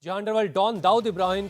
जहां underworld don Dawood Ibrahim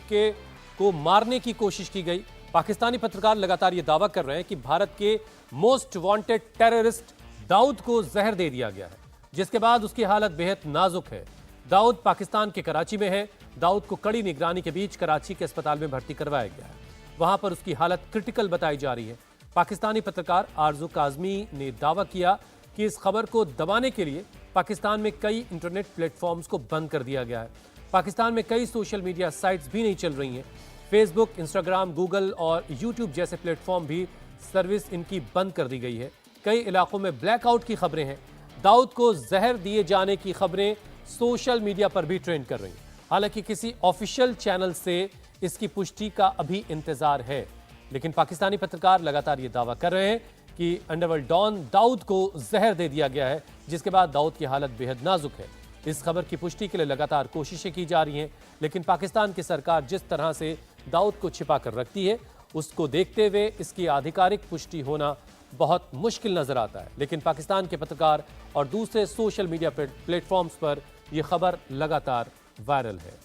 को मारने की कोशिश की गई। पाकिस्तानी पत्रकार लगातार यह दावा कर रहे हैं कि भारत के मोस्ट वांटेड टेररिस्ट दाऊद को जहर दे दिया गया है, जिसके बाद उसकी हालत बेहद नाजुक है। दाऊद पाकिस्तान के कराची में है। दाऊद को कड़ी निगरानी के बीच कराची के अस्पताल में भर्ती करवाया गया है। वहां पर उसकी हालत क्रिटिकल बताई जा रही है। पाकिस्तानी पत्रकार आरजू काजमी ने दावा किया कि इस खबर को दबाने के लिए पाकिस्तान में कई इंटरनेट प्लेटफॉर्म्स को बंद कर दिया गया है। पाकिस्तान में कई सोशल मीडिया साइट्स भी नहीं चल रही हैं। फेसबुक, इंस्टाग्राम, गूगल और यूट्यूब जैसे प्लेटफॉर्म भी सर्विस इनकी बंद कर दी गई है। कई इलाकों में ब्लैकआउट की खबरें हैं। दाऊद को जहर दिए जाने की खबरें सोशल मीडिया पर भी ट्रेंड कर रही हैं। हालांकि किसी ऑफिशियल चैनल से इसकी पुष्टि का अभी इंतजार है, लेकिन पाकिस्तानी पत्रकार लगातार ये दावा कर रहे हैं कि अंडरवर्ल्ड डॉन दाऊद को जहर दे दिया गया है, जिसके बाद दाऊद की हालत बेहद नाजुक है। इस खबर की पुष्टि के लिए लगातार कोशिशें की जा रही हैं, लेकिन पाकिस्तान की सरकार जिस तरह से दाऊद को छिपा कर रखती है, उसको देखते हुए इसकी आधिकारिक पुष्टि होना बहुत मुश्किल नजर आता है। लेकिन पाकिस्तान के पत्रकार और दूसरे सोशल मीडिया प्लेटफॉर्म्स पर यह खबर लगातार वायरल है।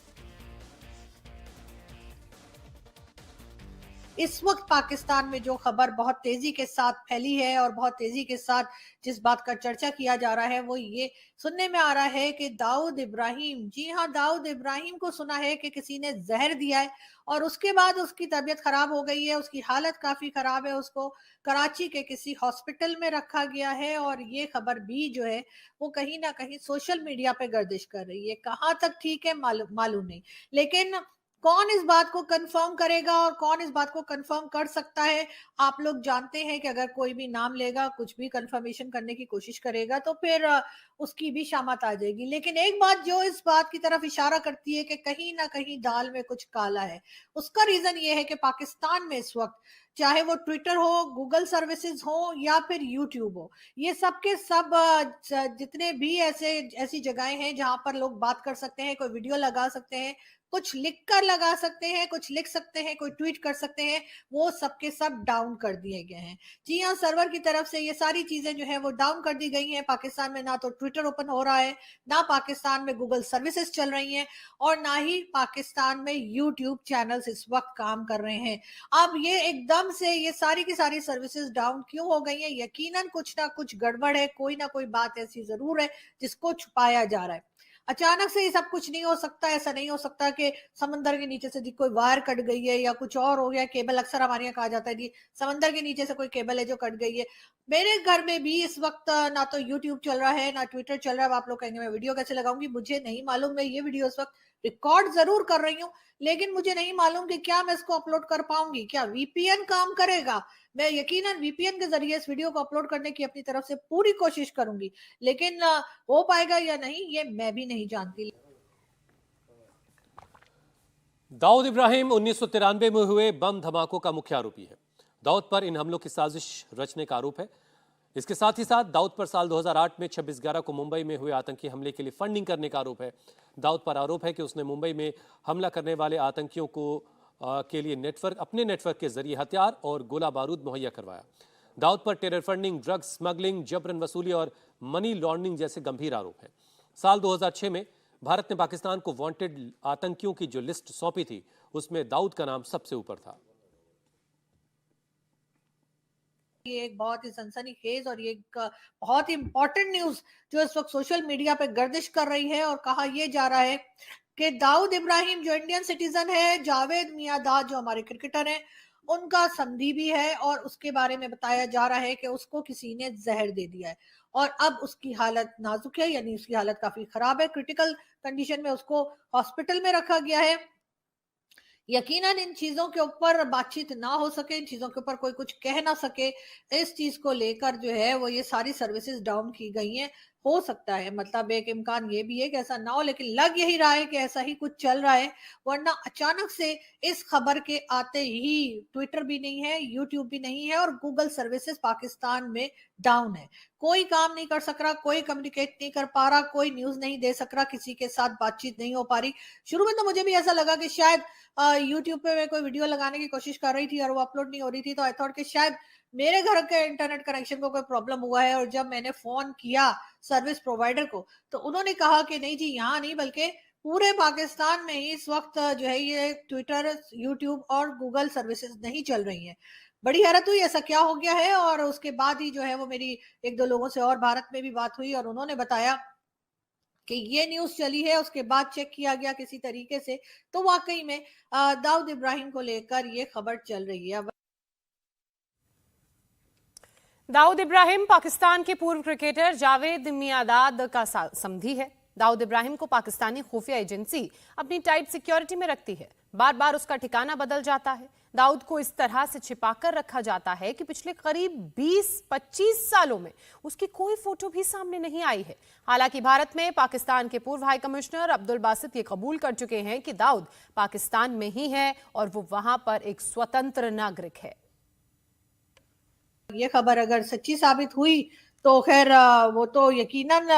इस वक्त पाकिस्तान में जो खबर बहुत तेजी के साथ फैली है और बहुत तेजी के साथ जिस बात का चर्चा किया जा रहा है, वो ये सुनने में आ रहा है कि दाऊद इब्राहिम, जी हाँ, दाऊद इब्राहिम को सुना है कि किसी ने जहर दिया है और उसके बाद उसकी तबीयत खराब हो गई है, उसकी हालत काफी खराब है। उसको कराची के किसी हॉस्पिटल में रखा गया है और ये खबर भी जो है वो कहीं ना कहीं सोशल मीडिया पे गर्दिश कर रही है। कहाँ तक ठीक है मालूम नहीं, लेकिन कौन इस बात को कंफर्म करेगा और कौन इस बात को कंफर्म कर सकता है? आप लोग जानते हैं कि अगर कोई भी नाम लेगा, कुछ भी कंफर्मेशन करने की कोशिश करेगा, तो फिर उसकी भी शामत आ जाएगी। लेकिन एक बात जो इस बात की तरफ इशारा करती है कि कहीं ना कहीं दाल में कुछ काला है, उसका रीजन ये है कि पाकिस्तान में इस वक्त चाहे वो ट्विटर हो, गूगल सर्विसेज हो या फिर यूट्यूब हो, ये सब के सब जितने भी ऐसी जगहें हैं जहां पर लोग बात कर सकते हैं, कोई वीडियो लगा सकते हैं, कुछ लिख कर लगा सकते हैं, कुछ लिख सकते हैं, कोई ट्वीट कर सकते हैं, वो सब के सब डाउन कर दिए गए हैं। जी हाँ, सर्वर की तरफ से ये सारी चीजें जो है वो डाउन कर दी गई हैं। पाकिस्तान में ना तो ट्विटर ओपन हो रहा है, ना पाकिस्तान में गूगल सर्विसेज चल रही हैं और ना ही पाकिस्तान में यूट्यूब चैनल्स इस वक्त काम कर रहे हैं। अब ये एकदम से ये सारी की सारी सर्विसेज डाउन क्यों हो गई हैं? यकीनन कुछ ना कुछ गड़बड़ है, कोई ना कोई बात ऐसी जरूर है जिसको छुपाया जा रहा है। अचानक से ये सब कुछ नहीं हो सकता। ऐसा नहीं हो सकता कि समंदर के नीचे से कोई वायर कट गई है या कुछ और हो गया। केबल अक्सर हमारे यहाँ कहा जाता है जी समंदर के नीचे से कोई केबल है जो कट गई है। मेरे घर में भी इस वक्त ना तो यूट्यूब चल रहा है ना ट्विटर चल रहा है। अब आप लोग कहेंगे मैं वीडियो कैसे लगाऊंगी, मुझे नहीं मालूम। मैं ये वीडियो इस वक्त रिकॉर्ड जरूर कर रही हूँ, लेकिन मुझे नहीं मालूम कि क्या मैं इसको अपलोड कर पाऊंगी, क्या वीपीएन काम करेगा। मैं यकीनन वीपीएन के जरिए इस वीडियो को अपलोड करने की अपनी तरफ से पूरी कोशिश करूंगी, लेकिन हो पाएगा या नहीं ये मैं भी नहीं जानती। दाऊद इब्राहिम 1993 में हुए बम धमाकों का मुख्य आरोपी है। दाऊद पर इन हमलों की साजिश रचने का आरोप है। इसके साथ ही साथ दाऊद पर साल 2008 में 26/11 को मुंबई में हुए आतंकी हमले के लिए फंडिंग करने का आरोप है। दाऊद पर आरोप है कि उसने मुंबई में हमला करने वाले आतंकियों को के लिए अपने नेटवर्क के जरिए हथियार और गोला बारूद मुहैया करवाया। दाऊद पर टेरर फंडिंग, ड्रग्स स्मगलिंग, जबरन वसूली और मनी लॉन्ड्रिंग जैसे गंभीर आरोप हैं। साल 2006 में भारत ने पाकिस्तान को वांटेड आतंकियों की जो लिस्ट सौंपी थी, उसमें दाऊद का नाम सबसे ऊपर था। ये एक बहुत ही सनसनीखेज और ये एक बहुत ही इंपॉर्टेंट न्यूज जो इस वक्त सोशल मीडिया पे गर्दिश कर रही है। और कहा यह जा रहा है कि दाऊद इब्राहिम जो इंडियन सिटीजन है, जावेद मियांदाद जो हमारे क्रिकेटर हैं, उनका संधि भी है और उसके बारे में बताया जा रहा है कि उसको किसी ने जहर दे दिया है और अब उसकी हालत नाजुक है, यानी उसकी हालत काफी खराब है। क्रिटिकल कंडीशन में उसको हॉस्पिटल में रखा गया है। यकीनन इन चीजों के ऊपर बातचीत ना हो सके, इन चीजों के ऊपर कोई कुछ कह ना सके, इस चीज को लेकर जो है वो ये सारी सर्विसेज डाउन की गई हैं। हो सकता है, मतलब एक इम्कान ये भी है कि ऐसा ना हो, लेकिन लग यही रहा है कि ऐसा ही कुछ चल रहा है। वरना अचानक से इस खबर के आते ही ट्विटर भी नहीं है, यूट्यूब भी नहीं है और गूगल सर्विसेज पाकिस्तान में डाउन है। कोई काम नहीं कर सक रहा, कोई कम्युनिकेट नहीं कर पा रहा, कोई न्यूज नहीं दे सक रहा, किसी के साथ बातचीत नहीं हो पा रही। शुरू में तो मुझे भी ऐसा लगा कि शायद यूट्यूब पे मैं कोई वीडियो लगाने की कोशिश कर रही थी और वो अपलोड नहीं हो रही थी, तो आई थॉट कि शायद मेरे घर के इंटरनेट कनेक्शन को कोई प्रॉब्लम हुआ है। और जब मैंने फोन किया सर्विस प्रोवाइडर को, तो उन्होंने कहा कि नहीं जी, यहाँ नहीं बल्कि पूरे पाकिस्तान में ही इस वक्त जो है ये ट्विटर, यूट्यूब और गूगल सर्विसेज नहीं चल रही हैं। बड़ी हैरत हुई ऐसा क्या हो गया है, और उसके बाद ही जो है वो मेरी एक दो लोगों से और भारत में भी बात हुई और उन्होंने बताया कि ये न्यूज़ चली है, उसके बाद चेक किया गया किसी तरीके से, तो वाक़ई में दाऊद इब्राहिम को लेकर ये खबर चल रही है। दाऊद इब्राहिम पाकिस्तान के पूर्व क्रिकेटर जावेद मियांदाद का समधी है। दाऊद इब्राहिम को पाकिस्तानी खुफिया एजेंसी अपनी टाइट सिक्योरिटी में रखती है। बार बार उसका ठिकाना बदल जाता है। दाऊद को इस तरह से छिपाकर रखा जाता है कि पिछले करीब 20-25 सालों में उसकी कोई फोटो भी सामने नहीं आई है। हालांकि भारत में पाकिस्तान के पूर्व हाई कमिश्नर अब्दुल बासित ये कबूल कर चुके हैं कि दाऊद पाकिस्तान में ही है और वो वहां पर एक स्वतंत्र नागरिक है। ये खबर अगर सच्ची साबित हुई तो खैर वो तो यकीनन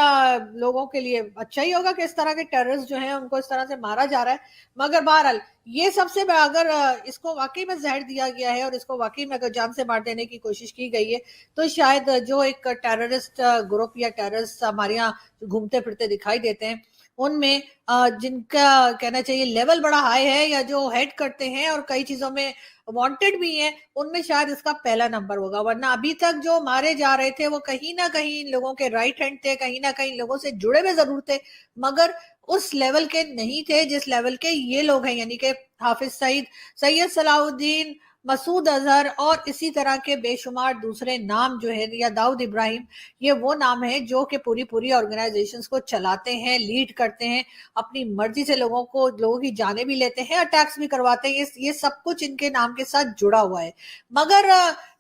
लोगों के लिए अच्छा ही होगा कि इस तरह के टेररिस्ट जो हैं उनको इस तरह से मारा जा रहा है। मगर बहरहाल ये सबसे अगर इसको वाकई में जहर दिया गया है और इसको वाकई में अगर जान से मार देने की कोशिश की गई है, तो शायद जो एक टेररिस्ट ग्रुप या टेररिस्ट हमारे यहाँ घूमते फिरते दिखाई देते हैं, उनमें जिनका कहना चाहिए लेवल बड़ा हाई है या जो हेड करते हैं और कई चीजों में वांटेड भी हैं, उनमें शायद इसका पहला नंबर होगा। वरना अभी तक जो मारे जा रहे थे वो कहीं ना कहीं इन लोगों के राइट हैंड थे, कहीं ना कहीं लोगों से जुड़े हुए जरूर थे, मगर उस लेवल के नहीं थे जिस लेवल के ये लोग हैं, यानी कि हाफिज सईद, सैयद सलाउद्दीन, मसूद अजहर और इसी तरह के बेशुमार दूसरे नाम जो है, या दाऊद इब्राहिम, ये वो नाम है जो कि पूरी पूरी ऑर्गेनाइजेशंस को चलाते हैं, लीड करते हैं, अपनी मर्जी से लोगों की जाने भी लेते हैं, अटैक्स भी करवाते हैं। ये सब कुछ इनके नाम के साथ जुड़ा हुआ है। मगर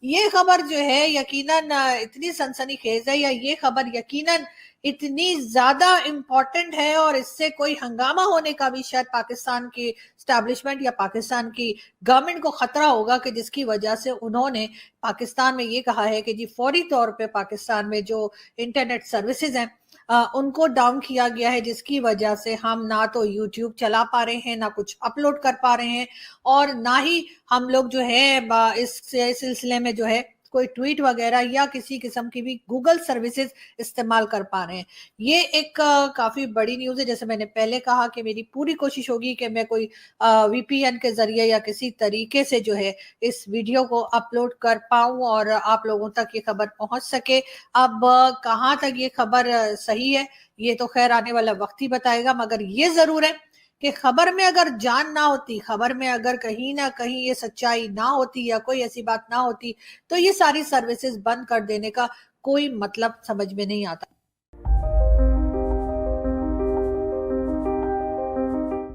ये खबर जो है यकीनन इतनी सनसनीखेज है, या ये खबर यकीनन इतनी ज्यादा इंपॉर्टेंट है और इससे कोई हंगामा होने का भी शायद पाकिस्तान की स्टैब्लिशमेंट या पाकिस्तान की गवर्नमेंट को खतरा होगा, कि जिसकी वजह से उन्होंने पाकिस्तान में ये कहा है कि जी फौरी तौर पे पाकिस्तान में जो इंटरनेट सर्विसेज हैं उनको डाउन किया गया है, जिसकी वजह से हम ना तो यूट्यूब चला पा रहे हैं, ना कुछ अपलोड कर पा रहे हैं, और ना ही हम लोग जो है इस सिलसिले में जो है कोई ट्वीट वगैरह या किसी किस्म की भी गूगल सर्विसेज इस्तेमाल कर पा रहे हैं। ये एक काफी बड़ी न्यूज है। जैसे मैंने पहले कहा कि मेरी पूरी कोशिश होगी कि मैं कोई वीपीएन के जरिए या किसी तरीके से जो है इस वीडियो को अपलोड कर पाऊं और आप लोगों तक ये खबर पहुंच सके। अब कहाँ तक ये खबर सही है ये तो खैर आने वाला वक्त ही बताएगा, मगर ये जरूर है कि खबर में अगर जान ना होती, खबर में अगर कहीं ना कहीं ये सच्चाई ना होती या कोई ऐसी बात ना होती, तो ये सारी सर्विसेज बंद कर देने का कोई मतलब समझ में नहीं आता।